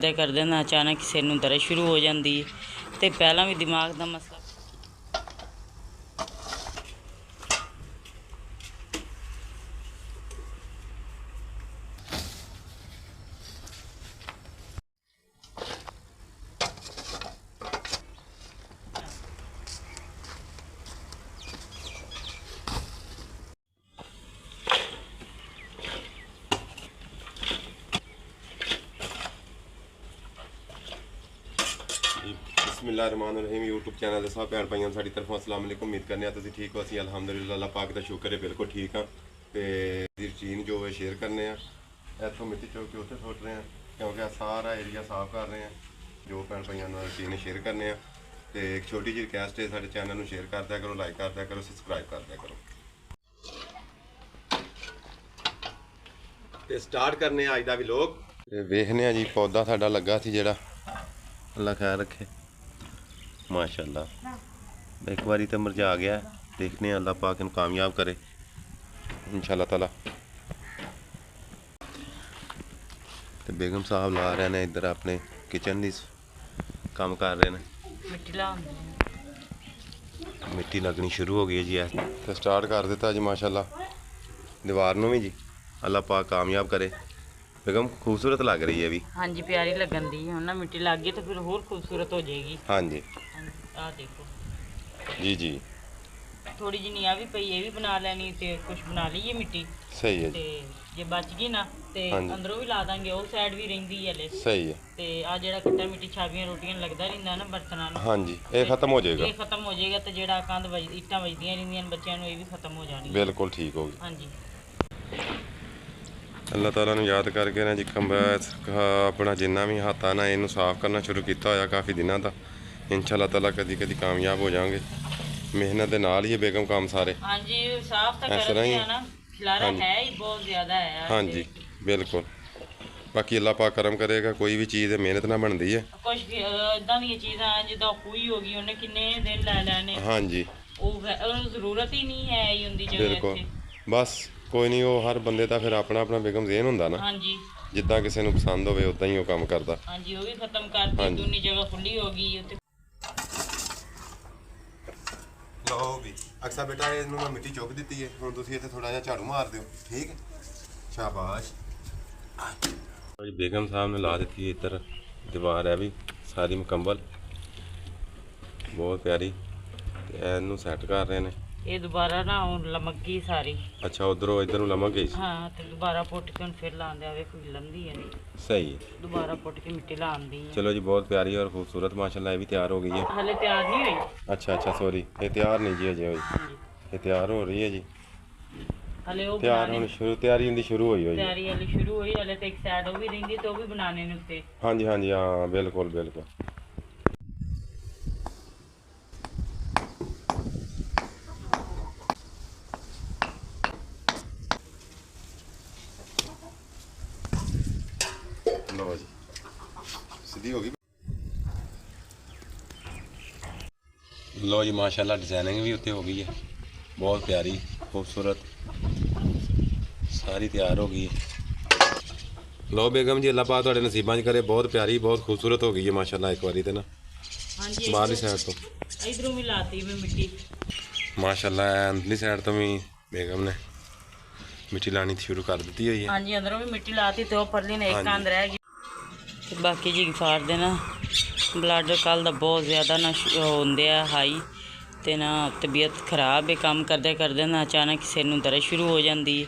ਕਰਦੇ ਨਾ ਅਚਾਨਕ ਸਿਰ ਨੂੰ ਦਰਦ ਸ਼ੁਰੂ ਹੋ ਜਾਂਦੀ ਹੈ ਤੇ ਪਹਿਲਾਂ ਵੀ ਦਿਮਾਗ ਦਾ ਮਸਲਾ। बिस्मिल्लाहिर्रहमानिर्रहीम यूट्यूब चैनल के सब भैन भाइयों साड़ी तरफों अस्सलाम वालेकुम। उम्मीद करने तुसीं ठीक हो। असीं अलहमदुलिल्लाह अल्लाह पाक का शुक्र है बिल्कुल ठीक हाँ। तो रूटीन जो है शेयर करने इतों मिट्टी चुक के उत्थे सुट रहे हैं क्योंकि सारा एरिया साफ कर रहे हैं। जो भैन भाइयों रूटीन शेयर करने तो एक छोटी जी रिक्वेस्ट है साडे चैनल में शेयर कर दिया करो, लाइक कर दिया करो, सबसक्राइब कर दिया करो। तो स्टार्ट करने अज का व्लॉग। वेखने जी पौधा साडा लगा सी जिहड़ा अल्लाह खैर रखे माशाअल्लाह एक बारी तो मुरझा गया। देखने अल्लाह पाक इन्हूं कामयाब करे इंशाअल्लाह ताला। तो बेगम साहब ला रहे हैं इधर अपने किचन की काम कर रहे हैं। मिट्टी लगनी शुरू हो गई जी। तो स्टार्ट कर दिता जी माशाअल्लाह। दीवार नूं भी जी अल्लाह पाक कामयाब करे। बेगम खूबसूरत लग रही है अभी। हाँ जी प्यारी लगन दी है ना। मिट्टी लग गई तो फिर और खूबसूरत हो जाएगी। हाँ जी आ देखो जी जी थोड़ी जी नींव भी पई ये भी बना लैनी ते कुछ बना लीए मिट्टी। सही है ते जे बच गई ना ते अंदरों भी ला देंगे। वो साइड भी रहिंदी है ले। सही है। ते आ जेड़ा कट्टा मिट्टी छाबियां रोटियां लगदा रहिंदा ना बर्तनां नूं। हाँ जी ये खत्म हो जाएगा। ये खत्म हो जाएगा तो जेड़ा कंध ईटां वजदियां रहिंदियां बच्चों नूं ये भी खत्म हो जानी। बिल्कुल ठीक होगी। हाँ जी अल्लाह ताला नूं याद करके ना जी अपना जिन्ना भी हत्थ आ ना इनू साफ करना शुरू किया होया काफ़ी दिनों का। इंशाअल्लाह ताला कदी कदी कामयाब हो जाएंगे। मेहनत के नाल ही बेगम काम सारे। हाँ जी साफ तो इस तरह ही ना खिलारा है ही बहुत ज़्यादा है। हाँ जी बिल्कुल। बाकी अल्लाह पाक करम करेगा कोई भी चीज़ मेहनत ना बनती है। कुछ इदा दी चीज़ां जिद्दां खूही हो गई उन्हें किन्ने दिन लै लैने। हाँ जी जरूरत ही नहीं है उनकी जगह। बिल्कुल बस कोई नहीं वो हर बंदे का फिर अपना अपना बेगम ज़हन हुंदा ना। हाँ जी जिद्दां किसी नूं पसंद होवे उदां ही वो काम करदा। हाँ जी वो भी खत्म कर दी। दूनी जगह खुली हो गई उत्ते। लो भी अक्सर बेटा इनू मैं मिट्टी चुक दी है। हुण तुसीं इत्थे थोड़ा जिहा झाड़ू मार दिओ ठीक है। शाबाश बेगम साहब ने ला दी है इधर दीवार है भी सारी मुकम्मल बहुत प्यारी। इनू सैट कर रहे हैं। ये दोबारा ना लमक गई सारी। अच्छा उधरों इधर लमक गई। हाँ तो दोबारा पुट के फिर लाने आवे कोई लंदी है नहीं। सही है दोबारा पुट के मिट्टी लांदी है। चलो जी बहुत प्यारी और खूबसूरत माशाल्लाह ये भी तैयार हो गई है। हले तैयार नहीं हुई। अच्छा अच्छा सॉरी ये तैयार नहीं जी अजय हुई। ये तैयार हो रही है जी। हले वो तैयार होनी शुरू तैयारी इनकी शुरू हुई है। तैयारी हले शुरू हुई हले तो एक साइड वो भी रहिंदी तो वो भी बनाने ने उत्ते। हाँ जी हाँ बिल्कुल बिल्कुल। लो जी सीधी होगी। लो जी माशाल्लाह डिजाइनिंग भी उत्ते हो गई है बहुत प्यारी खूबसूरत सारी तैयार हो गई है। लो बेगम जी अल्लाह पाक तुहाडे नसीबां च करे बहुत प्यारी बहुत खूबसूरत हो गई है माशाल्लाह। एक बारी ते ना बाहरली साइड तो इधरों भी लाती मैं मिट्टी माशाल्लाह अंदरली साइड तो भी बेगम ने मिट्टी लानी शुरू कर दी हुई है। हाँ जी अंदरों भी मिट्टी लाती तो परली ने एक कंध रह गई। बाकी जी फाड़ देना ब्लड कल का बहुत ज़्यादा ना होंदे आ हाई तो ना तबीयत खराब है। काम करदे करदे ना अचानक सिर नूं दर्द शुरू हो जाती है।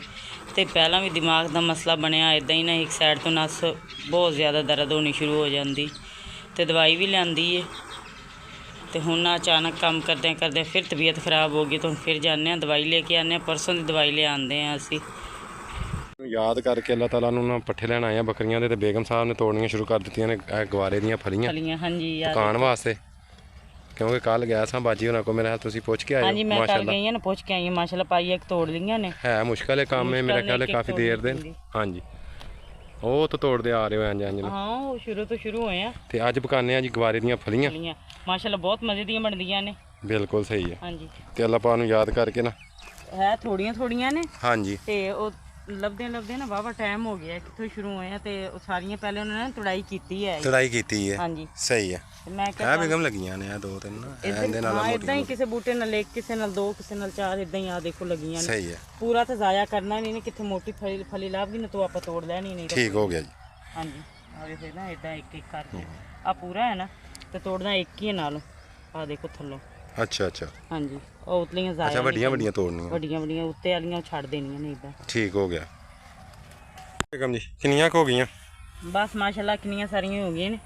तो पहला भी दिमाग का मसला बनया इदा ही ना एक साइड तो नस बहुत ज़्यादा दर्द होनी शुरू हो जाती तो दवाई भी लियांदी है। तो हुण ना अचानक काम करदे करदे फिर तबीयत खराब हो गई तो फिर जाने दवाई लेके आने। परसों की दवाई ले आंदे हैं असी। याद करके अल्लाह ताला नूं ना पट्ठे लैण आए बकरियां दे। बेगम साहब ने तोड़नियां शुरू कर दित्तियां ने गवारे दियां फलियां। हाँ जी पकाण वास्ते क्योंकि कल गया सा बाजी होना को मेरे हाल तुसीं पुछ के आए। हाँ जी मैं कल गई ना पुछ के आई माशाल्लाह पाई एक तोड़ लियां ने। है मुश्किल है काम है मेरा ख्याल है काफ़ी देर दे। हाँ जी वो तो तोड़ते आ रहे हो अंज अंज हाँ वो शुरू तो शुरू होए हैं। ते अज पकाने जी गवारे दियां फलियां माशाल्लाह बहुत मज़े दियां बनदियां ने। बिल्कुल सही है। हाँ जी ते अल्लाह पाक नूं याद करके ना है थोड़ियां थोड़ियां ने। हाँ जी ते ਲੱਭਦੇ ਨਾ ਵਾਹਵਾ ਟਾਈਮ ਹੋ ਗਿਆ ਕਿੱਥੋਂ ਸ਼ੁਰੂ ਹੋਏ ਆ ਤੇ ਉਹ ਸਾਰੀਆਂ ਪਹਿਲੇ ਉਹਨਾਂ ਨੇ ਤੁੜਾਈ ਕੀਤੀ ਹੈ। ਤੁੜਾਈ ਕੀਤੀ ਹੈ, ਹਾਂਜੀ ਸਹੀ ਹੈ। ਤੇ ਮੈਂ ਹੈ ਕਿਹਾ ਬੇਗਮ ਲੱਗੀਆਂ ਨੇ ਆ 2-3 ਨਾ ਇਹਦੇ ਨਾਲ ਹਾਂ ਇਦਾਂ ਹੀ ਕਿਸੇ ਬੂਟੇ ਨਾਲ ਇੱਕ ਕਿਸੇ ਨਾਲ 2 ਕਿਸੇ ਨਾਲ 4 ਇਦਾਂ ਹੀ ਆ ਦੇਖੋ ਲੱਗੀਆਂ ਨੇ। ਸਹੀ ਹੈ, ਪੂਰਾ ਤਾਂ ਜ਼ਾਇਆ ਕਰਨਾ ਨਹੀਂ, ਕਿੱਥੇ ਮੋਟੀ ਫਲੀ ਲੱਭ ਗਈ ਨਾ ਤਾਂ ਆਪਾਂ ਤੋੜ ਲੈਣੀ ਨਹੀਂ। ਠੀਕ ਹੋ ਗਿਆ ਜੀ। ਹਾਂਜੀ ਆ ਵੇਖੇ ਨਾ ਇਦਾਂ ਇੱਕ ਇੱਕ ਕਰਕੇ ਆ ਪੂਰਾ ਹੈ ਨਾ ਤੇ ਤੋੜਨਾ ਇੱਕ ਹੀ ਨਾਲ। ਆ ਦੇਖੋ ਥੱਲੋਂ। ਅੱਛਾ ਅੱਛਾ, ਹਾਂਜੀ ਉਹ ਉਤਲੀਆਂ ਜ਼ਾਇਆ। ਅੱਛਾ ਵੱਡੀਆਂ ਤੋੜਨੀਆਂ। ਵੱਡੀਆਂ ਉੱਤੇ ਵਾਲੀਆਂ ਛੱਡ ਦੇਣੀਆਂ ਨੇ ਇਦਾਂ। ਠੀਕ ਹੋ ਗਿਆ। ਬੇਗਮ ਜੀ ਕਿੰਨੀਆਂ ਕੁ ਹੋ ਗਈਆਂ? ਬਸ ਮਾਸ਼ਾਅੱਲਾ ਕਿੰਨੀਆਂ ਸਾਰੀਆਂ ਹੋ ਗਈਆਂ ਨੇ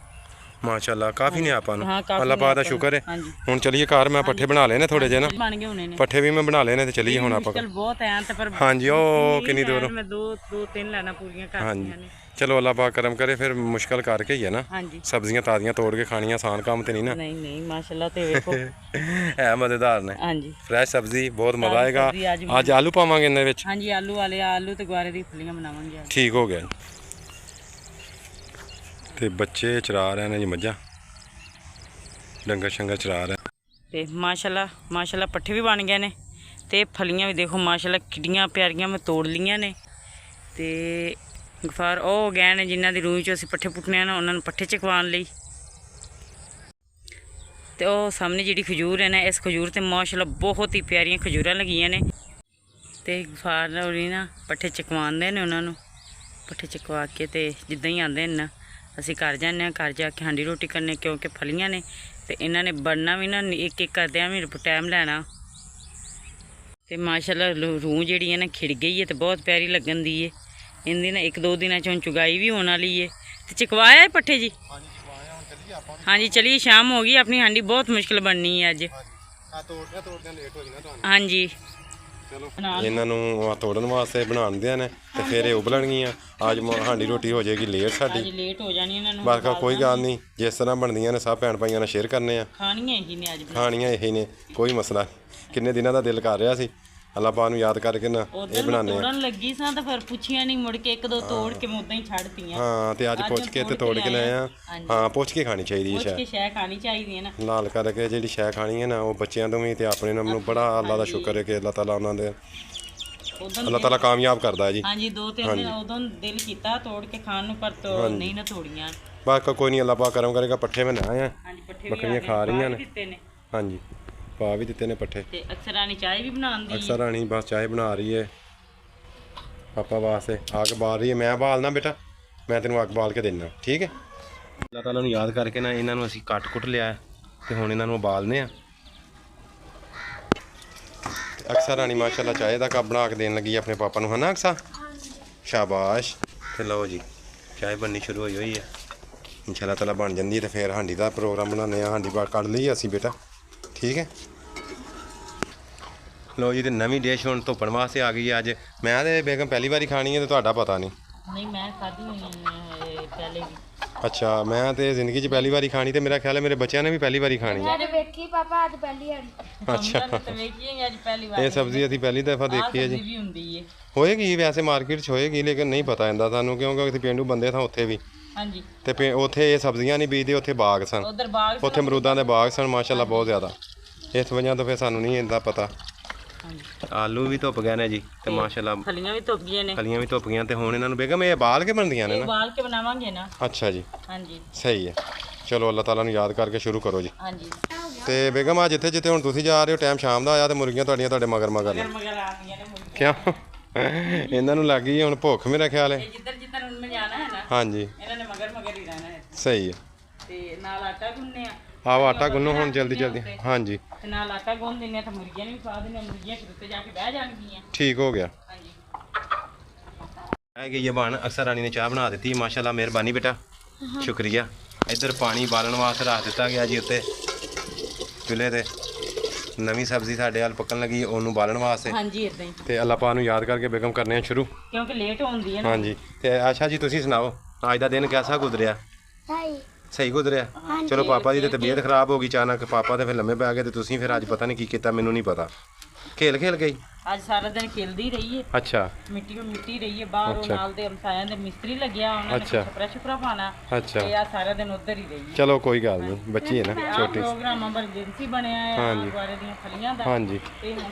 ਮਾਸ਼ਾਅੱਲਾ, ਕਾਫੀ ਨੇ ਆਪਾਂ ਨੂੰ। ਹਾਂ, ਕਾਫੀ ਅੱਲਾਹ ਪਾਕ ਦਾ ਸ਼ੁਕਰ ਹੈ। ਹੁਣ ਚਲੀਏ ਘਰ, ਮੈਂ ਪੱਠੇ ਬਣਾ ਲਏ ਨੇ ਥੋੜੇ ਜਿਹੇ ਨਾ, ਬਣ ਗਏ ਹੋਣੇ ਨੇ। ਪੱਠੇ ਵੀ ਮੈਂ ਬਣਾ ਲਏ ਨੇ ਤੇ ਚਲੀਏ ਹੁਣ ਆਪਾਂ। ਮੁਸ਼ਕਿਲ ਬਹੁਤ ਹੈ ਤੇ ਪਰ ਹਾਂਜੀ ਉਹ ਕਿੰਨੀ ਦੂਰ। ਮੈਂ 2-3 ਲੈਣਾ ਪੂਰੀਆਂ ਕਰਨੀਆਂ ਨੇ। ਚਲੋ ਅੱਲਾਹ ਪਾਕ ਕਰਮ ਕਰੇ, ਫਿਰ ਮੁਸ਼ਕਲ ਕਰਕੇ ਹੀ ਹੈ ਨਾ। ਹਾਂਜੀ ਸਬਜ਼ੀਆਂ ਤਾਜ਼ੀਆਂ ਤੋੜ ਕੇ ਖਾਣੀਆਂ ਆਸਾਨ ਕੰਮ ਤੇ ਨਹੀਂ ਨਾ। ਨਹੀਂ ਮਾਸ਼ਾਅੱਲਾ ਤੇ ਵੇਖੋ ਹੈ ਮਜ਼ੇਦਾਰ ਨੇ। ਹਾਂਜੀ ਫਰੈਸ਼ ਸਬਜ਼ੀ, ਬਹੁਤ ਮਜ਼ਾ ਆਏਗਾ। ਸਬਜ਼ੀ ਅੱਜ ਆਲੂ ਪਾਵਾਂਗੇ ਇਹਨਾਂ ਵਿੱਚ। ਹਾਂਜੀ ਆਲੂ ਵਾਲੇ, ਆਲੂ ਤੇ ਗੁਆਰੇ ਦੀ ਫਲੀਆਂ ਬਣਾਵਾਂਗੇ। ਠੀਕ ਹੋ ਗਿਆ। ਤੇ ਬੱਚੇ ਚਰਾ ਰਹੇ ਨੇ ਜੀ ਮੱਝਾਂ, ਡੰਗਰ ਸ਼ੰਗਰ ਚਰਾ ਰਹੇ ਤੇ ਮਾਸ਼ਾਅੱਲਾ ਪੱਠੇ ਵੀ ਬਣ ਗਏ ਨੇ ਤੇ ਫਲੀਆਂ ਵੀ ਦੇਖੋ ਮਾਸ਼ਾਅੱਲਾ ਕਿੱਡੀਆਂ ਪਿਆਰੀਆਂ ਮੈਂ ਤੋੜ ਲੀਆਂ ਨੇ। ਤੇ ਗਫਾਰ ਉਹ ਗਏ ਨੇ ਜਿਨ੍ਹਾਂ ਦੀ ਰੂਹ 'ਚ ਅਸੀਂ ਪੱਠੇ ਪੁੱਟਨੇ ਆ ਨਾ, ਉਹਨਾਂ ਨੂੰ ਪੱਠੇ ਚਕਵਾਉਣ ਲਈ। ਤੇ ਉਹ ਸਾਹਮਣੇ ਜਿਹੜੀ ਖਜੂਰ ਹੈ ਨਾ, ਇਸ ਖਜੂਰ ਤੇ ਮਾਸ਼ਾਅੱਲਾ ਬਹੁਤ ਹੀ ਪਿਆਰੀਆਂ ਖਜੂਰਾਂ ਲੱਗੀਆਂ ਨੇ। ਤੇ ਗਫਾਰ ਹੋਰੀ ਨਾ ਪੱਠੇ ਚਕਵਾਉਂਦੇ ਨੇ ਉਹਨਾਂ ਨੂੰ। ਪੱਠੇ ਚਕਵਾ ਕੇ ਤੇ ਜਿੱਦਾਂ ਹੀ ਆਉਂਦੇ ਨੇ ਨਾ ਅਸੀਂ ਘਰ ਜਾਂਦੇ ਹਾਂ। ਘਰ ਜਾ ਕੇ ਹਾਂਡੀ ਰੋਟੀ ਕਰਨੇ, ਕਿਉਂਕਿ ਫਲੀਆਂ ਨੇ ਤੇ ਇਹਨਾਂ ਨੇ ਬਣਨਾ ਵੀ ਨਾ ਇੱਕ ਇੱਕ ਕਰਦਿਆਂ ਵੀ ਟਾਈਮ ਲੈਣਾ। ਤੇ ਮਾਸ਼ਾਅੱਲਾ ਰੂਹ ਜਿਹੜੀ ਹੈ ਨਾ ਖਿੜ ਗਈ ਹੈ ਤੇ ਬਹੁਤ ਪਿਆਰੀ ਲੱਗਣ ਦੀ ਹੈ। ਇਹਦੀ ਨਾ 1-2 ਦਿਨਾਂ 'ਚ ਹੁਣ ਚੁਗਾਈ ਵੀ ਹੋਣ ਵਾਲੀ ਹੈ। ਤੇ ਚਕਵਾਇਆ ਹੈ ਪੱਠੇ ਜੀ? ਹਾਂਜੀ ਚਲੀਏ, ਸ਼ਾਮ ਹੋ ਗਈ, ਆਪਣੀ ਹਾਂਡੀ ਬਹੁਤ ਮੁਸ਼ਕਿਲ ਬਣਨੀ ਹੈ ਅੱਜ। ਹਾਂਜੀ ਚਲੋ ਇਹਨਾਂ ਨੂੰ ਤੋੜਨ ਵਾਸਤੇ ਬਣਾਉਂਦੇ ਨੇ ਤੇ ਫਿਰ ਇਹ ਉਬਲਣਗੀਆਂ। ਅੱਜ ਹਾਂਡੀ ਰੋਟੀ ਹੋ ਜਾਏਗੀ ਲੇਟ ਸਾਡੀ। ਅੱਜ ਲੇਟ ਹੋ ਜਾਣੀ ਇਹਨਾਂ ਨੂੰ। ਬਾਕੀ ਕੋਈ ਗੱਲ ਨਹੀਂ, ਜਿਸ ਤਰ੍ਹਾਂ ਬਣਦੀਆਂ ਨੇ ਸਭ ਭੈਣ ਭਾਈਆਂ ਨਾਲ ਸ਼ੇਅਰ ਕਰਨੇ ਆ। ਖਾਣੀਆਂ ਇਹੀ ਨੇ ਅੱਜ। ਖਾਣੀਆਂ ਇਹੀ ਨੇ, ਕੋਈ ਮਸਲਾ ਨਹੀਂ। ਕਿੰਨੇ ਦਿਨਾਂ ਦਾ ਦਿਲ ਕਰ ਰਿਹਾ ਸੀ, ਅੱਲਾਹ ਪਾਕ ਨੂੰ ਯਾਦ ਕਰਕੇ ਨਾ ਇਹ ਬਣਾਉਂਦੇ ਆ। ਤੋੜਨ ਲੱਗੀ ਸਾਂ ਤਾਂ ਫਿਰ ਪੁੱਛੀਆਂ ਨਹੀਂ, ਮੁੜ ਕੇ 1-2 ਤੋੜ ਕੇ ਮੁੱਦਾਂ ਹੀ ਛੱਡਤੀਆਂ। ਹਾਂ ਤੇ ਅੱਜ ਪੁੱਛ ਕੇ ਤੇ ਤੋੜ ਕੇ ਲਏ ਆ। ਹਾਂ ਪੁੱਛ ਕੇ ਖਾਣੀ ਚਾਹੀਦੀ ਹੈ ਪੁੱਛ ਕੇ ਸ਼ੈ ਖਾਣੀ ਚਾਹੀਦੀ ਹੈ ਨਾ। ਨਾਲ ਕਰਕੇ ਜਿਹੜੀ ਸ਼ੈ ਖਾਣੀ ਹੈ ਨਾ, ਉਹ ਬੱਚਿਆਂ ਤੋਂ ਵੀ ਤੇ ਆਪਣੇ ਨੂੰ ਬੜਾ ਅੱਲਾਹ ਦਾ ਸ਼ੁਕਰ ਹੈ ਕਿ ਅੱਲਾਹ ਤਾਲਾ ਉਹਨਾਂ ਦੇ ਅੱਲਾਹ ਤਾਲਾ ਕਾਮਯਾਬ ਕਰਦਾ ਹੈ ਜੀ। ਹਾਂਜੀ 2-3 ਦਿਨ ਉਦੋਂ ਦਿਲ ਕੀਤਾ ਤੋੜ ਕੇ ਖਾਣ ਨੂੰ, ਪਰ ਨਹੀਂ ਨਾ ਤੋੜੀਆਂ। ਬਾਕੀ ਕੋਈ ਨਹੀਂ, ਅੱਲਾਹ ਪਾਕ ਕਰਮ ਕਰੇਗਾ। ਪੱਠੇ ਬਣਾਏ ਆ, ਹਾਂਜੀ ਪੱਠੇ ਬੱਕਰੀਆਂ ਖਾ ਰਹੀਆਂ ਨੇ। ਦਿੱਤੇ ਨੇ। ਹਾਂਜੀ ਪਾ ਵੀ ਦਿੱਤੇ ਨੇ ਪੱਠੇ। ਤੇ ਅਕਸਰ ਰਾਣੀ ਚਾਹ ਵੀ ਬਣਾਉਂਦੀ। ਅਕਸਰ ਰਾਣੀ ਬਸ ਚਾਹ ਬਣਾ ਰਹੀ ਹੈ ਪਾਪਾ ਵਾਸਤੇ। ਅੱਗ ਬਾਲ ਰਹੀ ਹੈ। ਮੈਂ ਬਾਲਣਾ ਬੇਟਾ, ਮੈਂ ਤੈਨੂੰ ਅੱਗ ਬਾਲ ਕੇ ਦੇਣਾ, ਠੀਕ ਹੈ। ਅੱਲਾਹ ਤਾਲਾ ਨੂੰ ਯਾਦ ਕਰਕੇ ਨਾ ਇਹਨਾਂ ਨੂੰ ਅਸੀਂ ਕੱਟ ਕੁੱਟ ਲਿਆ ਤੇ ਹੁਣ ਇਹਨਾਂ ਨੂੰ ਉਬਾਲਨੇ ਆ। ਅਕਸਰ ਰਾਣੀ ਮਾਸ਼ਾਅੱਲਾ ਚਾਹ ਦਾ ਕੱਪ ਬਣਾ ਕੇ ਦੇਣ ਲੱਗੀ ਆਪਣੇ ਪਾਪਾ ਨੂੰ, ਹਨਾ ਅਕਸਾ? ਸ਼ਾਬਾਸ਼। ਤੇ ਲਓ ਜੀ ਚਾਹ ਬਣਨੀ ਸ਼ੁਰੂ ਹੋਈ ਹੈ। ਇਨਸ਼ਾ ਤਾਲਾ ਬਣ ਜਾਂਦੀ ਹੈ ਤੇ ਫਿਰ ਹਾਂਡੀ ਦਾ ਪ੍ਰੋਗਰਾਮ ਬਣਾਉਂਦੇ ਆ। ਹਾਂਡੀ ਬਾਹਰ ਕੱਢ ਲਈ ਅਸੀਂ ਬੇਟਾ, ਠੀਕ ਹੈ। ਲਓ ਜੀ ਤੇ ਨਵੀਂ ਡਿਸ਼ ਹੁਣ ਧੁੱਪਣ ਵਾਸਤੇ ਆ ਗਈ ਹੈ ਅੱਜ। ਮੈਂ ਤੇ ਬੇਗਮ ਪਹਿਲੀ ਵਾਰੀ ਖਾਣੀ ਹੈ ਤੇ ਤੁਹਾਡਾ ਪਤਾ ਨਹੀਂ। ਮੈਂ ਖਾਧੀ ਹੋਈ ਪਹਿਲੇ ਵੀ। ਅੱਛਾ, ਮੈਂ ਤੇ ਜ਼ਿੰਦਗੀ 'ਚ ਪਹਿਲੀ ਵਾਰੀ ਖਾਣੀ ਤੇ ਮੇਰਾ ਖਿਆਲ ਹੈ ਮੇਰੇ ਬੱਚਿਆਂ ਨੇ ਵੀ ਪਹਿਲੀ ਵਾਰੀ ਖਾਣੀ ਹੈ। ਅੱਜ ਵੇਖੀ ਪਾਪਾ, ਅੱਜ ਪਹਿਲੀ ਵਾਰੀ। ਅੱਛਾ ਤੇ ਵੇਖੀਏ ਅੱਜ ਪਹਿਲੀ ਵਾਰ। ਇਹ ਸਬਜ਼ੀ ਅਸੀਂ ਪਹਿਲੀ ਦਫਾ ਦੇਖੀ ਹੈ ਜੀ। ਵੀ ਹੁੰਦੀ ਹੈ। ਹੋਏਗੀ ਵੈਸੇ ਮਾਰਕੀਟ 'ਚ ਹੋਏਗੀ, ਲੇਕਿਨ ਨਹੀਂ ਪਤਾ ਇਹਦਾ ਸਾਨੂੰ, ਕਿਉਂਕਿ ਅਸੀਂ ਪੇਂਡੂ ਬੰਦੇ ਥਾਂ ਉੱਥੇ ਵੀ। ਹਾਂਜੀ ਤੇ ਉੱਥੇ ਇਹ ਸਬਜ਼ੀਆਂ ਨਹੀਂ ਬੀਜਦੇ, ਉੱਥੇ ਬਾਗ ਸਨ। ਉਧਰ ਬਾਗ ਉੱਥੇ ਅਮਰੂਦਾਂ ਦੇ ਬਾਗ ਸਨ ਮਾਸ਼ਾਅੱਲਾ ਬਹੁਤ ਜ਼ਿਆਦਾ। ਇਸ ਵਜ੍ਹਾ ਤੋਂ ਫਿਰ ਸਾਨੂੰ ਨਹੀਂ ਇੰਦਾ ਪਤਾ। ਆਲੂ ਵੀ ਧੁੱਪ ਗਏ ਨੇ ਜੀ ਤੇ ਮਾਸ਼ਾਅੱਲਾ ਫਲੀਆਂ ਵੀ ਧੁੱਪ ਗਈਆਂ ਨੇ। ਫਲੀਆਂ ਵੀ ਧੁੱਪ ਗਈਆਂ ਤੇ ਹੁਣ ਇਹਨਾਂ ਨੂੰ ਬੇਗਮ ਇਹ ਬਾਲ ਕੇ ਬਣਦੀਆਂ ਨੇ ਨਾ? ਉਬਾਲ ਕੇ ਬਣਾਵਾਂਗੇ ਨਾ। ਅੱਛਾ ਜੀ, ਹਾਂਜੀ ਸਹੀ ਹੈ। ਚਲੋ ਅੱਲਾਹ ਤਾਲਾ ਨੂੰ ਯਾਦ ਕਰਕੇ ਸ਼ੁਰੂ ਕਰੋ ਜੀ। ਹਾਂਜੀ ਤੇ ਬੇਗਮ ਆ ਜਿੱਥੇ ਜਿੱਥੇ ਹੁਣ ਤੁਸੀਂ ਜਾ ਰਹੇ ਹੋ, ਟਾਈਮ ਸ਼ਾਮ ਦਾ ਆਇਆ ਤੇ ਮੁਰਗੀਆਂ ਤੁਹਾਡੀਆਂ ਤੁਹਾਡੇ ਮਗਰ ਨੇ। ਮਗਰ ਆ ਗਈਆਂ ਨੇ ਮੁਰਗੀਆਂ। ਕਿਉਂ? ਇਹਨਾਂ ਨੂੰ ਲੱਗ ਗਈ ਹੁਣ ਭੁੱਖ, ਮੇਰਾ ਖਿਆਲ ਹੈ। ਜਿੱਧਰ ਹੁਣ ਮੈਂ ਜਾਣਾ ਹੈ ਨਾ, ਹਾਂਜੀ ਇਹਨਾਂ ਨੇ ਮਗਰ ਹੀ ਰਹਿਣਾ ਹੈ। ਸਹੀ ਹੈ। ਤੇ ਨਾਲ ਆਟਾ ਗੁੰਨਿਆ। ਆਓ ਆਟਾ ਗੁੰਨੋ ਹੁਣ ਜਲਦੀ। ਹਾਂਜੀ ਤੇ ਨਾਲ ਆਟਾ ਗੁੰਨ ਦਿੰਨੇ ਤਾਂ ਮੁਰਗੀਆਂ ਨੂੰ ਵੀ ਖਾ ਦਿੰਨੇ, ਮੁਰਗੀਆਂ ਫਿਰ ਉੱਤੇ ਜਾ ਕੇ ਬਹਿ ਜਾਣਗੀਆਂ। ਠੀਕ ਹੋ ਗਿਆ। ਹਾਂਜੀ ਆ ਗਈ ਬਣ। ਅਕਸਰ ਰਾਣੀ ਨੇ ਚਾਹ ਬਣਾ ਦਿੱਤੀ ਮਾਸ਼ਾਅੱਲਾ, ਮਿਹਰਬਾਨੀ ਬੇਟਾ, ਸ਼ੁਕਰੀਆ। ਇੱਧਰ ਪਾਣੀ ਬਾਲਣ ਵਾਸਤੇ ਰੱਖ ਦਿੱਤਾ ਗਿਆ ਜੀ ਉੱਤੇ ਚੁੱਲ੍ਹੇ ਤੇ। ਨਵੀਂ ਸਬਜ਼ੀ ਸਾਡੇ ਹਾਲ ਪੱਕਣ ਲੱਗੀ, ਉਹਨੂੰ ਬਾਲਣ ਵਾਸਤੇ। ਹਾਂਜੀ ਇਦਾਂ ਹੀ, ਤੇ ਅੱਲਾਹ ਪਾਕ ਨੂੰ ਯਾਦ ਕਰਕੇ ਬੇਗਮ ਕਰਨੇ ਆ ਸ਼ੁਰੂ, ਕਿਉਂਕਿ ਲੇਟ ਹੁੰਦੀ ਹੈ ਨਾ। ਹਾਂਜੀ ਤੇ ਆਸ਼ਾ ਜੀ ਤੁਸੀਂ ਸੁਣਾਓ ਅੱਜ ਦਾ ਦਿਨ ਕਿਹਦਾ ਗੁਜ਼ਰਿਆ? ਸਹੀ ਗੁਜ਼ਰਿਆ? ਚਲੋ ਪਾਪਾ ਜੀ ਦੀ ਤਬੀਅਤ ਖਰਾਬ ਹੋ ਗਈ ਅਚਾਨਕ, ਪਾਪਾ ਤੇ ਫਿਰ ਲੰਮੇ ਪੈ ਗਏ ਤੇ ਤੁਸੀਂ ਫਿਰ ਅੱਜ ਪਤਾ ਨਹੀਂ ਕੀ ਕੀਤਾ, ਮੈਨੂੰ ਨਹੀਂ ਪਤਾ। ਖੇਲ ਖੇਲ ਗਈ। ਅੱਜ ਸਾਰਾ ਦਿਨ ਖੇਲਦੀ ਰਹੀ ਹੈ। ਅੱਛਾ ਮਿੱਟੀ ਰਹੀ ਹੈ ਬਾਹਰ। ਉਹ ਨਾਲ ਦੇ ਅਮਸਾਇਆਂ ਦੇ ਮਿਸਤਰੀ ਲੱਗਿਆ, ਉਹਨਾਂ ਨੇ ਛਪਰਾ ਛੁਪਰਾ ਪਾਣਾ। ਅੱਛਾ ਤੇ ਆ ਸਾਰਾ ਦਿਨ ਉੱਧਰ ਹੀ ਰਹੀ ਹੈ। ਚਲੋ ਕੋਈ ਗੱਲ ਨਹੀਂ, ਬੱਚੀ ਹੈ ਨਾ ਛੋਟੀ। ਪ੍ਰੋਗਰਾਮ ਐਮਰਜੈਂਸੀ ਬਣਿਆ ਹੈ ਗੁਆਰੇ ਦੀਆਂ ਫਲੀਆਂ ਦਾ। ਹਾਂਜੀ ਤੇ ਹੁਣ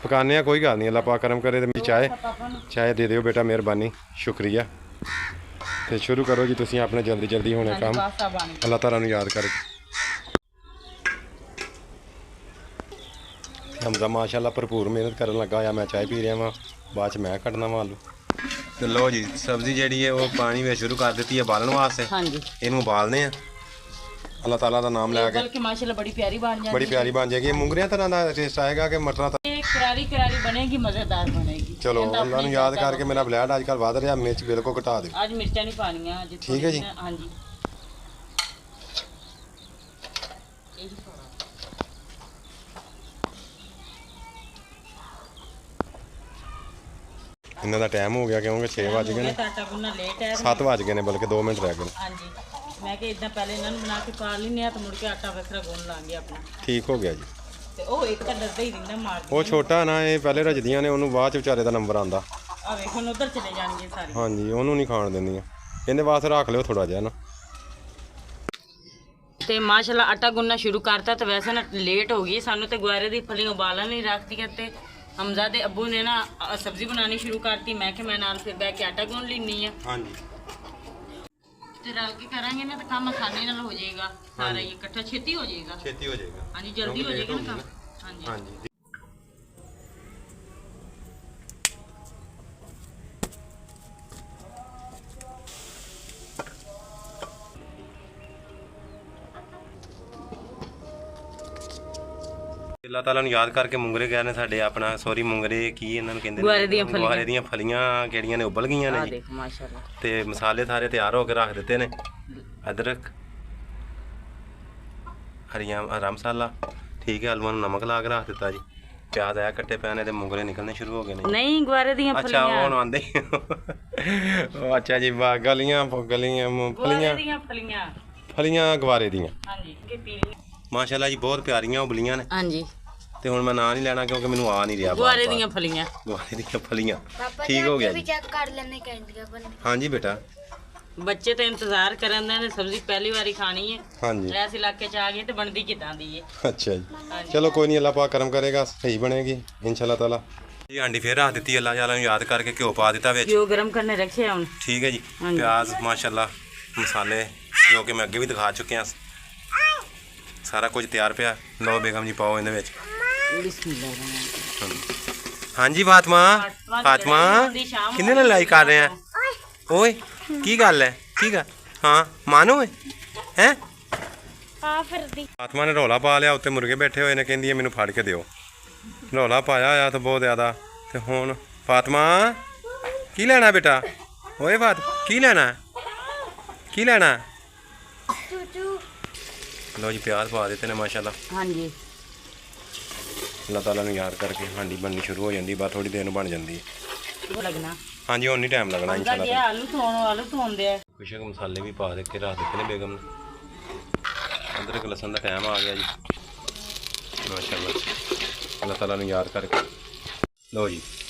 ਪਕਾਨੇ ਆ, ਕੋਈ ਗੱਲ ਨਹੀਂ। ਅੱਲਾਹ ਪਾਕ ਕਰਮ ਕਰੇ ਤੇ ਚਾਹ ਦੇ ਦਿਓ ਬੇਟਾ, ਮਿਹਰਬਾਨੀ, ਸ਼ੁਕਰੀਆ। ਤੇ ਸ਼ੁਰੂ ਕਰੋ ਜੀ ਤੁਸੀਂ ਆਪਣੇ ਜਲਦੀ ਜਲਦੀ ਹੋਣੇ ਕੰਮ, ਅੱਲਾਹ ਤਾਲਾ ਨੂੰ ਯਾਦ ਕਰਕੇ। ਹਮਜ਼ਾ ਮਾਸ਼ਾਅੱਲਾ ਭਰਪੂਰ ਮਿਹਨਤ ਕਰਨ ਲੱਗਾ ਹੋਇਆ। ਮੈਂ ਚਾਹ ਪੀ ਰਿਹਾ ਵਾਂ, ਬਾਅਦ ਚ ਮੈਂ ਕੱਢਣਾ ਵਾ ਆਲੂ। ਤੇ ਲੋ ਜੀ ਸਬਜ਼ੀ ਜਿਹੜੀ ਹੈ ਉਹ ਪਾਣੀ ਵਿੱਚ ਸ਼ੁਰੂ ਕਰ ਦਿੱਤੀ ਹੈ ਬਾਲਣ ਵਾਸਤੇ। ਹਾਂਜੀ ਇਹਨੂੰ ਉਬਾਲਨੇ ਆ ਅੱਲਾਹ ਤਾਲਾ ਦਾ ਨਾਮ ਲੈ ਕੇ। ਬਲਕਿ ਮਾਸ਼ਾਅੱਲਾ ਬੜੀ ਪਿਆਰੀ ਬਣ ਜਾਂਦੀ ਹੈ। ਬੜੀ ਪਿਆਰੀ ਬਣ ਜਾਏਗੀ। ਇਹ ਮੁੰਗਰਿਆਂ ਤਰ੍ਹਾਂ ਦਾ ਟੇਸਟ ਆਏਗਾ ਕਿ ਮਟਰਾਂ ਦਾ? ਇਹ ਕਰਾਰੀ ਬਣੇਗੀ, ਮਜ਼ੇਦਾਰ ਬਣੇਗੀ। ਚਲੋ ਅੱਲਾਹ ਨੂੰ ਯਾਦ ਕਰਕੇ। ਮੇਰਾ ਬਲੱਡ ਅੱਜ ਕੱਲ੍ਹ ਵੱਧ ਰਿਹਾ, ਮਿਰਚ ਬਿਲਕੁਲ ਘਟਾ ਦਿਓ। ਅੱਜ ਮਿਰਚਾਂ ਨਹੀਂ ਪਾਣੀਆਂ ਅੱਜ। ਠੀਕ ਹੈ ਜੀ। ਹਾਂਜੀ ਇਹਨਾਂ ਦਾ ਟਾਈਮ ਹੋ ਗਿਆ ਕਿਉਂਕਿ 6 ਵਜ ਗਏ ਨੇ। ਆਟਾ ਗੁੰਨਣਾ ਲੇਟ ਹੈ। 7 ਵਜ ਗਏ ਨੇ, ਬਲਕਿ 2 ਮਿੰਟ ਰਹਿ ਗਏ ਨੇ। ਹਾਂਜੀ ਮੈਂ ਕਿ ਇਦਾਂ ਪਹਿਲੇ ਇਹਨਾਂ ਨੂੰ ਬਣਾ ਕੇ ਪਾ ਲੈਂਦੇ ਆ ਤੇ ਮੁੜ ਕੇ ਆਟਾ ਵੱਖਰਾ ਗੁੰਨ ਲਾਂਗੇ ਆਪਣਾ। ਠੀਕ ਹੋ ਗਿਆ ਜੀ। ਤੇ ਉਹ ਇੱਕ ਤਾਂ ਡਰਦਾ ਹੀ ਰਹਿੰਦਾ ਮਾਰ। ਉਹ ਛੋਟਾ ਨਾ, ਇਹ ਪਹਿਲੇ ਰਜਦੀਆਂ ਨੇ, ਉਹਨੂੰ ਬਾਅਦ ਚ ਵਿਚਾਰੇ ਦਾ ਨੰਬਰ ਆਂਦਾ। ਆ ਵੇਖ ਹੁਣ ਉਧਰ ਚਲੇ ਜਾਣਗੇ ਸਾਰੇ। ਹਾਂਜੀ ਉਹਨੂੰ ਨਹੀਂ ਖਾਣ ਦਿੰਦੀਆਂ। ਇਹਦੇ ਵਾਸਤੇ ਰੱਖ ਲਿਓ ਥੋੜਾ ਜਿਹਾ ਨਾ। ਤੇ ਮਾਸ਼ਾਅੱਲਾ ਆਟਾ ਗੁੰਨਣਾ ਸ਼ੁਰੂ ਕਰਤਾ। ਤੇ ਵੈਸੇ ਨਾ ਲੇਟ ਹੋ ਗਈ ਸਾਨੂੰ, ਤੇ ਗੁਆਰੇ ਦੀ ਫਲੀਆਂ ਉਬਾਲਣ ਨਹੀਂ ਰੱਖਤੀਆਂ। ਤੇ ਹਮਜ਼ਾ ਦੇ ਅੱਬੂ ਨੇ ਨਾ ਸਬਜ਼ੀ ਬਣਾਉਣੀ ਸ਼ੁਰੂ ਕਰਤੀ। ਮੈਂ ਕਿ ਮੈਂ ਨਾਲ ਫਿਰ ਬਹਿ ਕੇ ਆਟਾ ਗੁੰਨ ਲੈਣੀ ਆ। ਹਾਂਜੀ ਤੇ ਰਲ ਕੇ ਕਰਾਂਗੇ ਨਾ ਤਾਂ ਕੰਮ ਆਸਾਨੀ ਨਾਲ ਹੋ ਜਾਏਗਾ। ਸਾਰਾ ਹੀ ਇਕੱਠਾ ਛੇਤੀ ਹੋ ਜਾਏਗਾ। ਛੇਤੀ ਹੋ ਜਾਏਗਾ। ਹਾਂਜੀ ਜਲਦੀ ਹੋ ਜਾਏਗਾ ਨਾ ਕੰਮ। ਹਾਂਜੀ ਹਾਂਜੀ ਅੱਲਾਹ ਤਾਲਾ ਨੂੰ ਯਾਦ ਕਰਕੇ ਮੁੰਗਰੇ ਗਏ ਨੇ ਸਾਡੇ। ਆਪਣਾ ਸੌਰੀ ਮੁੰਗਰੇ ਕੀ ਇਹਨਾਂ ਨੂੰ ਕਹਿੰਦੇ ਨੇ? ਗੁਆਰੇ ਦੀਆਂ ਫਲੀਆਂ ਕਿਹੜੀਆਂ ਨੇ ਉਬਲ ਗਈਆਂ ਨੇ ਆ ਜੀ। ਦੇਖ ਮਾਸ਼ਾਅੱਲਾ। ਤੇ ਮਸਾਲੇ ਸਾਰੇ ਤਿਆਰ ਹੋ ਕੇ ਰੱਖ ਦਿੱਤੇ ਨੇ। ਅਦਰਕ, ਹਰਾ ਮਸਾਲਾ, ਠੀਕ ਹੈ। ਆਲੂਆਂ ਨੂੰ ਨਮਕ ਲਾ ਕੇ ਰੱਖ ਦਿੱਤਾ ਜੀ। ਪਿਆਜ਼ ਆਇਆ ਕੱਟੇ ਪਏ ਨੇ ਤੇ ਮੁੰਗਰੇ ਨਿਕਲਣੇ ਸ਼ੁਰੂ ਹੋ ਗਏ ਨੇ। ਨਹੀਂ ਗੁਆਰੇ ਦੀਆਂ ਅੱਛਾ ਹੁਣ ਆਂਦੇ। ਉਹ ਅੱਛਾ ਜੀ ਗਲੀਆਂ ਫਲੀਆਂ ਗੁਆਰੇ ਦੀਆਂ। ਹਾਂਜੀ ਕਿ ਪੀਲੀ ਮਾਸ਼ਾਅੱਲਾ ਜੀ ਬਹੁਤ ਪਿਆਰੀਆਂ ਉਬਲੀਆਂ ਨੇ। ਹਾਂਜੀ ਤੇ ਹੁਣ ਮੈਂ ਨਾਂ ਨਹੀਂ ਲੈਣਾ ਕਿਉਂਕਿ ਮੈਨੂੰ ਆ ਨਹੀਂ ਰਿਹਾ। ਗੁਆਰੇ ਦੀਆਂ ਫਲੀਆਂ। ਗੁਆਰੇ ਦੀਆਂ ਫਲੀਆਂ ਠੀਕ ਹੋ ਗਿਆ ਜੀ। ਚੈੱਕ ਕਰ ਲੈਣੇ ਕਹਿੰਦੀਆਂ ਬਣ। ਹਾਂਜੀ ਬੇਟਾ। ਬੱਚੇ ਤਾਂ ਇੰਤਜ਼ਾਰ ਕਰਨ ਦੇ ਨੇ, ਸਬਜ਼ੀ ਪਹਿਲੀ ਵਾਰੀ ਖਾਣੀ ਹੈ। ਹਾਂਜੀ ਇਸ ਇਲਾਕੇ ਚ ਆ ਗਏ ਤੇ ਬਣਦੀ ਕਿਦਾਂ ਦੀ ਹੈ। ਅੱਛਾ ਜੀ ਚਲੋ ਕੋਈ ਨਹੀਂ, ਅੱਲਾਹ ਪਾਕ ਕਰਮ ਕਰੇਗਾ, ਸਹੀ ਬਣੇਗੀ ਇਨਸ਼ਾਅੱਲਾ ਤਾਲਾ। ਜੀ ਹਾਂਡੀ ਫੇਰ ਰੱਖ ਦਿੱਤੀ ਅੱਲਾਹ ਤਾਲਾ ਨੂੰ ਯਾਦ ਕਰਕੇ। ਘਿਓ ਪਾ ਦਿੱਤਾ ਵਿੱਚ। ਘਿਓ ਗਰਮ ਕਰਨੇ ਰੱਖਿਆ ਹੁਣ। ਠੀਕ ਹੈ ਜੀ। ਪਿਆਜ਼ ਮਾਸ਼ਾਅੱਲਾ, ਮਸਾਲੇ ਜੋ ਕਿ ਮੈਂ ਅੱਗੇ ਵੀ ਦਿਖਾ ਚੁੱਕਿਆ। ਸਾਰਾ ਕੁਝ ਤਿਆਰ ਪਿਆ। ਲਓ ਬੇਗਮ ਜੀ ਪਾਓ ਇਹਦੇ ਵਿੱਚ। ਹਾਂਜੀ ਫਾਤਮਾ ਕਿੰਨੇ ਨਾਲ ਲਾਈਕ ਕਰ ਰਹੇ ਆ? ਓਏ ਕੀ ਗੱਲ ਹੈ? ਕੀ ਗੱਲ? ਹਾਂ ਮਾਨੋ ਹੈ ਆ ਫਿਰਦੀ। ਫਾਤਮਾ ਨੇ ਰੌਲਾ ਪਾ ਲਿਆ। ਉੱਤੇ ਮੁਰਗੇ ਬੈਠੇ ਹੋਏ ਨੇ, ਕਹਿੰਦੀ ਹੈ ਮੈਨੂੰ ਫੜ ਕੇ ਦਿਓ। ਰੌਲਾ ਪਾਇਆ ਹੋਇਆ ਤਾਂ ਬਹੁਤ ਜ਼ਿਆਦਾ। ਤੇ ਹੁਣ ਫਾਤਮਾ ਕੀ ਲੈਣਾ ਬੇਟਾ? ਓਏ ਕੀ ਲੈਣਾ? ਕੀ ਲੈਣਾ? ਲਓ ਜੀ ਪਿਆਜ਼ ਪਾ ਦਿੱਤੇ ਨੇ ਮਾਸ਼ਾਅੱਲਾ। ਹਾਂਜੀ ਅੱਲਾਹ ਤਾਲਾ ਨੂੰ ਯਾਦ ਕਰਕੇ ਹਾਂਡੀ ਬਣਨੀ ਸ਼ੁਰੂ ਹੋ ਜਾਂਦੀ। ਬਾਅਦ ਥੋੜੀ ਦੇਰ ਨੂੰ ਬਣ ਜਾਂਦੀ ਹੈ। ਲੱਗਣਾ। ਹਾਂਜੀ ਹੁਣ ਨਹੀਂ ਟਾਈਮ ਲੱਗਣਾ ਇਨਸ਼ਾਅੱਲਾ। ਆਲੂ ਧੋਂਦੇ ਆ। ਕੁਛ ਕੁ ਮਸਾਲੇ ਵੀ ਪਾ ਦੇ ਕੇ ਰੱਖ ਦਿੱਤੇ ਨੇ ਬੇਗਮ ਨੇ। ਅਦਰਕ ਲਸਣ ਦਾ ਟਾਈਮ ਆ ਗਿਆ ਜੀ ਮਾਸ਼ਾਅੱਲਾ। ਅੱਲਾਹ ਤਾਲਾ ਨੂੰ ਯਾਦ ਕਰਕੇ। ਲਓ ਜੀ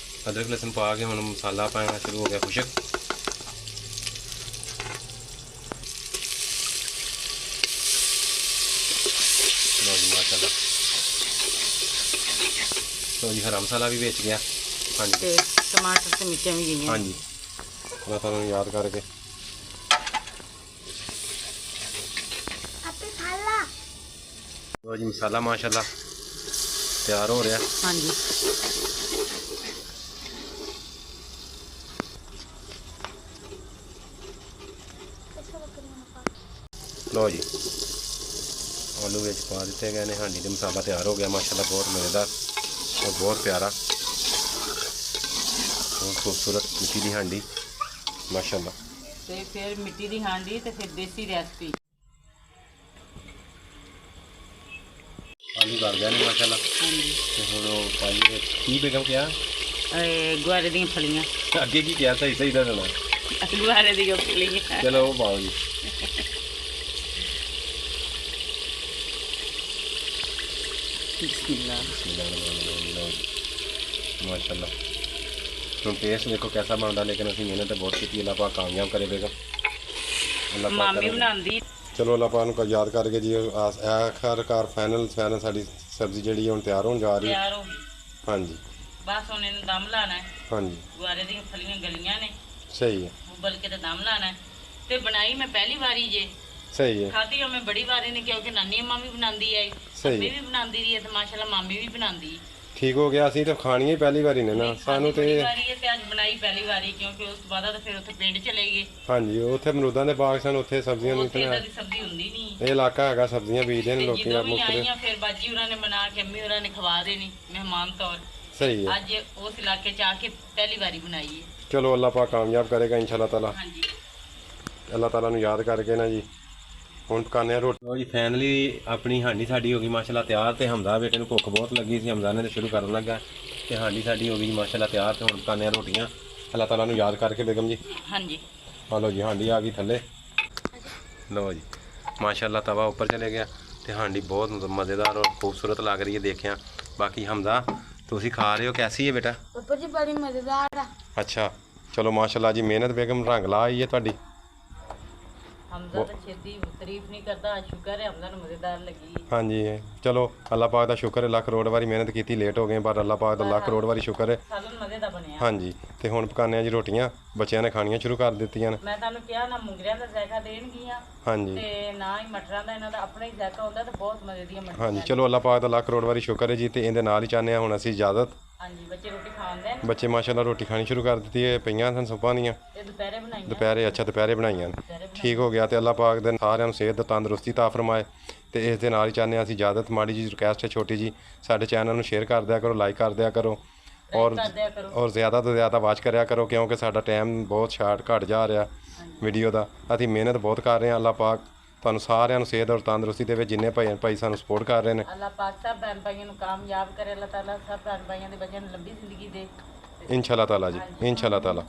ਅਦਰਕ ਲਸਣ ਪਾ ਕੇ ਹੁਣ ਮਸਾਲਾ ਪਾਉਣਾ ਸ਼ੁਰੂ ਹੋ ਗਿਆ ਖੁਸ਼ਕ। ਲਓ ਜੀ ਮਾਸ਼ਾਅੱਲਾ। ਲਓ ਜੀ ਹਰਾ ਮਸਾਲਾ ਵੀ ਵਿੱਚ ਗਿਆ। ਹਾਂਜੀ ਤੇ ਟਮਾਟਰ ਤੇ ਮਿਰਚਾਂ ਵੀ ਗਈਆਂ। ਹਾਂਜੀ ਅੱਲਾਹ ਤਾਲਾ ਨੂੰ ਯਾਦ ਕਰਕੇ। ਲਓ ਜੀ ਮਸਾਲਾ ਮਾਸ਼ਾਅੱਲਾ ਤਿਆਰ ਹੋ ਰਿਹਾ। ਹਾਂਜੀ ਲਓ ਜੀ ਆਲੂ ਵਿੱਚ ਪਾ ਦਿੱਤੇ ਗਏ ਨੇ। ਹਾਂਡੀ ਤੇ ਮਸਾਲਾ ਤਿਆਰ ਹੋ ਗਿਆ ਮਾਸ਼ਾਅੱਲਾ। ਬਹੁਤ ਮਜ਼ੇਦਾਰ ਔਰ ਬਹੁਤ ਪਿਆਰਾ, ਬਹੁਤ ਖੂਬਸੂਰਤ ਮਿੱਟੀ ਦੀ ਹਾਂਡੀ ਮਾਸ਼ਾਅੱਲਾ। ਤੇ ਫਿਰ ਮਿੱਟੀ ਦੀ ਹਾਂਡੀ ਤੇ ਫਿਰ ਦੇਸੀ ਰੈਸਪੀ। ਆਲੂ ਗਲ ਗਏ ਨੇ ਮਾਸ਼ਾਅੱਲਾ। ਹਾਂਜੀ ਤੇ ਹੁਣ ਉਹ ਪਾਣੀ ਵਿੱਚ ਕੀ ਬੇਗਮ ਕਿਹਾ? ਗੁਆਰੇ ਦੀਆਂ ਫਲੀਆਂ। ਅੱਗੇ ਕੀ ਕਿਹਾ? ਸਹੀ ਦਾ ਦੇਣਾ। ਗੁਆਰੇ ਦੀਆਂ ਫਲੀਆਂ। ਚਲੋ ਉਹ ਪਾਓ ਜੀ। बिस्मिल्लाह। माशाल्लाह तुम टेस्ट देखो कैसा बनता, लेकिन असं मेहनत बहुत की, अल्लाह पाक कामयाब करे बेगम। अल्लाह पाक मामी करे। बनांदी चलो अल्लाह पाक को याद करके जी आखिरकार फाइनल साड़ी सब्जी जी हम तैयार होने जा रही है। तैयार हो गई, हाँ जी बस हुण इहनूं दम लाना है। हाँ जी गुआरे दी फलियां गलियां ने, सही है उबल के ते दम लाना है। ते बनाई मैं पहली बारी जे, सही है खाधी मैं बड़ी बारी ने, क्योंकि नानी अम्मा भी बनांदी है, सही अम्मी है। भी बनांदी रही है, ते माशाल्लाह मामी भी बनांदी। ठीक हो गया, असं तो खानी ही पहली बारी ने ना सानू तो बड़ी बारी है ते अज बनाई पहली बारी, क्योंकि उस तो बाद तो फिर उत्थे पिंड चले गए, हाँ जी उत्थे अमरूदां दे बाग सन, उत्थे सब्जियां नहीं उत्थे इतने इदां दी सब्जी हुंदी नहीं। ये इलाका हैगा सब्जियां बीजदे ने लोग ਜਦੋਂ ਵੀ मुख्तलिफ। ਆਈਆਂ ਫਿਰ ਬਾਜੀ ਹੋਰਾਂ ਨੇ ਬਣਾ ਕੇ ਅੰਮੀ ਹੋਰਾਂ ਨੇ ਖਵਾ ਦੇਣੀ ਮਹਿਮਾਨ ਤੌਰ। सही है ਅੱਜ ਉਸ ਇਲਾਕੇ ਚ ਆ ਕੇ ਪਹਿਲੀ ਵਾਰੀ ਬਣਾਈ ਹੈ। चलो अल्लाह पाक कामयाब करेगा इंशाल्लाह ताला। ਹਾਂਜੀ अल्लाह ताला ਨੂੰ याद करके ना जी ਹੁਣ ਪਕਾਨੇ ਆ ਰੋਟੀ। ਲੋ ਜੀ ਫਾਈਨਲੀ ਆਪਣੀ ਹਾਂਡੀ ਸਾਡੀ ਹੋ ਗਈ ਮਾਸ਼ਾਅੱਲਾ ਤਿਆਰ, ਤੇ ਹਮਜ਼ਾ ਬੇਟੇ ਨੂੰ ਭੁੱਖ ਬਹੁਤ ਲੱਗੀ ਸੀ, ਹਮਜ਼ਾ ਨੇ ਸ਼ੁਰੂ ਕਰਨ ਲੱਗਾ, ਤੇ ਹਾਂਡੀ ਸਾਡੀ ਹੋ ਗਈ ਮਾਸ਼ਾਅੱਲਾ ਤਿਆਰ, ਤੇ ਹੁਣ ਪਕਾਨੇ ਆ ਰੋਟੀਆਂ ਅੱਲਾਹ ਤਾਲਾ ਨੂੰ ਯਾਦ ਕਰਕੇ ਬੇਗਮ ਜੀ। ਹਾਂਜੀ ਆ ਲੋ ਜੀ ਹਾਂਡੀ ਆ ਗਈ ਥੱਲੇ। ਲੋ ਜੀ ਮਾਸ਼ਾਅੱਲਾ ਤਵਾ ਉੱਪਰ ਚਲੇ ਗਿਆ, ਤੇ ਹਾਂਡੀ ਬਹੁਤ ਮਜ਼ੇਦਾਰ ਔਰ ਖੂਬਸੂਰਤ ਲੱਗ ਰਹੀ ਹੈ ਦੇਖਿਆ। ਬਾਕੀ ਹਮਜ਼ਾ ਤੁਸੀਂ ਖਾ ਰਹੇ ਹੋ, ਕੈਸੀ ਹੈ ਬੇਟਾ? पापा जी बड़ी मजेदार है। ਅੱਛਾ ਚਲੋ ਮਾਸ਼ਾਅੱਲਾ ਜੀ ਮਿਹਨਤ ਬੇਗਮ ਰੰਗ ਲਾ ਆਈ ਹੈ ਤੁਹਾਡੀ। ਹਮਜ਼ਾ ਤਾਂ ਛੇਤੀ ਤਾਰੀਫ ਨਹੀਂ ਕਰਦਾ, ਸ਼ੁਕਰ ਹੈ ਹਮਜ਼ਾ ਨੂੰ ਮਜ਼ੇਦਾਰ ਲੱਗੀ। ਹਾਂਜੀ ਚਲੋ ਅੱਲਾਹ ਪਾਕ ਦਾ ਸ਼ੁਕਰ ਹੈ, ਲੱਖ ਕਰੋੜ ਵਾਰੀ ਮਿਹਨਤ ਕੀਤੀ, ਲੇਟ ਹੋ ਗਏ ਪਰ ਅੱਲਾਹ ਪਾਕ ਦਾ ਲੱਖ ਕਰੋੜ ਵਾਰੀ ਸ਼ੁਕਰ ਹੈ। ਸਾਲਨ ਮਜ਼ੇ ਦਾ ਬਣਿਆ। ਹਾਂਜੀ ਤੇ ਹੁਣ ਪਕਾਨੇ ਆ ਜੀ ਰੋਟੀਆਂ, ਬੱਚਿਆਂ ਨੇ ਖਾਣੀਆਂ ਸ਼ੁਰੂ ਕਰ ਦਿੱਤੀਆਂ ਨੇ। ਮੈਂ ਤੁਹਾਨੂੰ ਕਿਹਾ ਨਾ ਮੁੰਗਰਿਆਂ ਦਾ ਜ਼ਾਇਕਾ ਦੇਣਗੀਆਂ ਹਾਂਜੀ ਤੇ ਨਾ ਹੀ ਮਟਰਾਂ ਦਾ, ਇਹਨਾਂ ਦਾ ਆਪਣਾ ਹੀ ਜ਼ਾਇਕਾ ਹੁੰਦਾ ਤੇ ਬਹੁਤ ਮਜ਼ੇ ਦੀਆਂ ਮਟਰਾਂ। ਹਾਂਜੀ ਚਲੋ ਅੱਲਾਹ ਪਾਕ ਦਾ ਲੱਖ ਕਰੋੜ ਵਾਰੀ ਸ਼ੁਕਰ ਹੈ ਜੀ, ਤੇ ਇਹਦੇ ਨਾਲ ਹੀ ਚਾਹੁੰਦੇ ਆ ਹੁਣ ਅਸੀਂ ਇਜਾਜ਼ਤ। ਹਾਂਜੀ ਬੱਚੇ ਰੋਟੀ ਖਾਂਦੇ ਨੇ, ਬੱਚੇ ਮਾਸ਼ਾਅੱਲਾ ਰੋਟੀ ਖਾਣੀ ਸ਼ੁਰੂ ਕਰ ਦਿੱਤੀ ਹੈ, ਪਈਆਂ ਸਨ ਸੁੱਪਾਂ ਦੀਆਂ ਤੇ ਦੁਪਹਿਰੇ ਬਣਾਈਆਂ। ਦੁਪਹਿਰੇ। ਅੱਛਾ ਦੁਪਹਿਰੇ ਬਣਾਈਆਂ ਨੇ, ਠੀਕ ਹੋ ਗਿਆ। ਤੇ ਅੱਲਾਹ ਪਾਕ ਦੇ ਸਾਰਿਆਂ ਨੂੰ ਸਿਹਤ ਤੰਦਰੁਸਤੀ ਤਾ ਫਰਮਾਏ, ਤੇ ਇਸ ਦੇ ਨਾਲ ਹੀ ਚਾਹੁੰਦੇ ਹਾਂ ਅਸੀਂ ਇਜਾਜ਼ਤ। ਮਾੜੀ ਜੀ ਰਿਕੁਐਸਟ ਹੈ ਛੋਟੀ ਜੀ, ਸਾਡੇ ਚੈਨਲ ਨੂੰ ਸ਼ੇਅਰ ਕਰ ਦਿਆ ਕਰੋ, ਲਾਈਕ ਕਰ ਦਿਆ ਕਰੋ, ਔਰ ਜ਼ਿਆਦਾ ਤੋਂ ਜ਼ਿਆਦਾ ਵਾਚ ਕਰਿਆ ਕਰੋ, ਕਿਉਂਕਿ ਸਾਡਾ ਟਾਈਮ ਬਹੁਤ ਸ਼ਾਰਟ ਘਟ ਜਾ ਰਿਹਾ ਵੀਡੀਓ ਦਾ। ਅਸੀਂ ਮਿਹਨਤ ਬਹੁਤ ਕਰ ਰਹੇ ਹਾਂ। ਅੱਲਾਹ ਪਾਕ ਤੁਹਾਨੂੰ ਸਾਰਿਆਂ ਨੂੰ ਸਿਹਤ ਔਰ ਤੰਦਰੁਸਤੀ ਦੇਵੇ, ਜਿੰਨੇ ਭਾਈ ਸਾਨੂੰ ਸਪੋਰਟ ਕਰ ਰਹੇ ਨੇ। ਅੱਲਾਹ ਪਾਕ ਸਭ ਭੈਣ ਭਾਈਆਂ ਨੂੰ ਕਾਮਯਾਬ ਕਰੇ, ਅੱਲਾਹ ਤਾਲਾ ਸਭ ਭੈਣ ਭਾਈਆਂ ਦੇ ਬੱਚਿਆਂ ਨੂੰ ਲੰਬੀ ਜ਼ਿੰਦਗੀ ਦੇ। इंशाल्लाह ताला जी इंशाल्लाह ताला।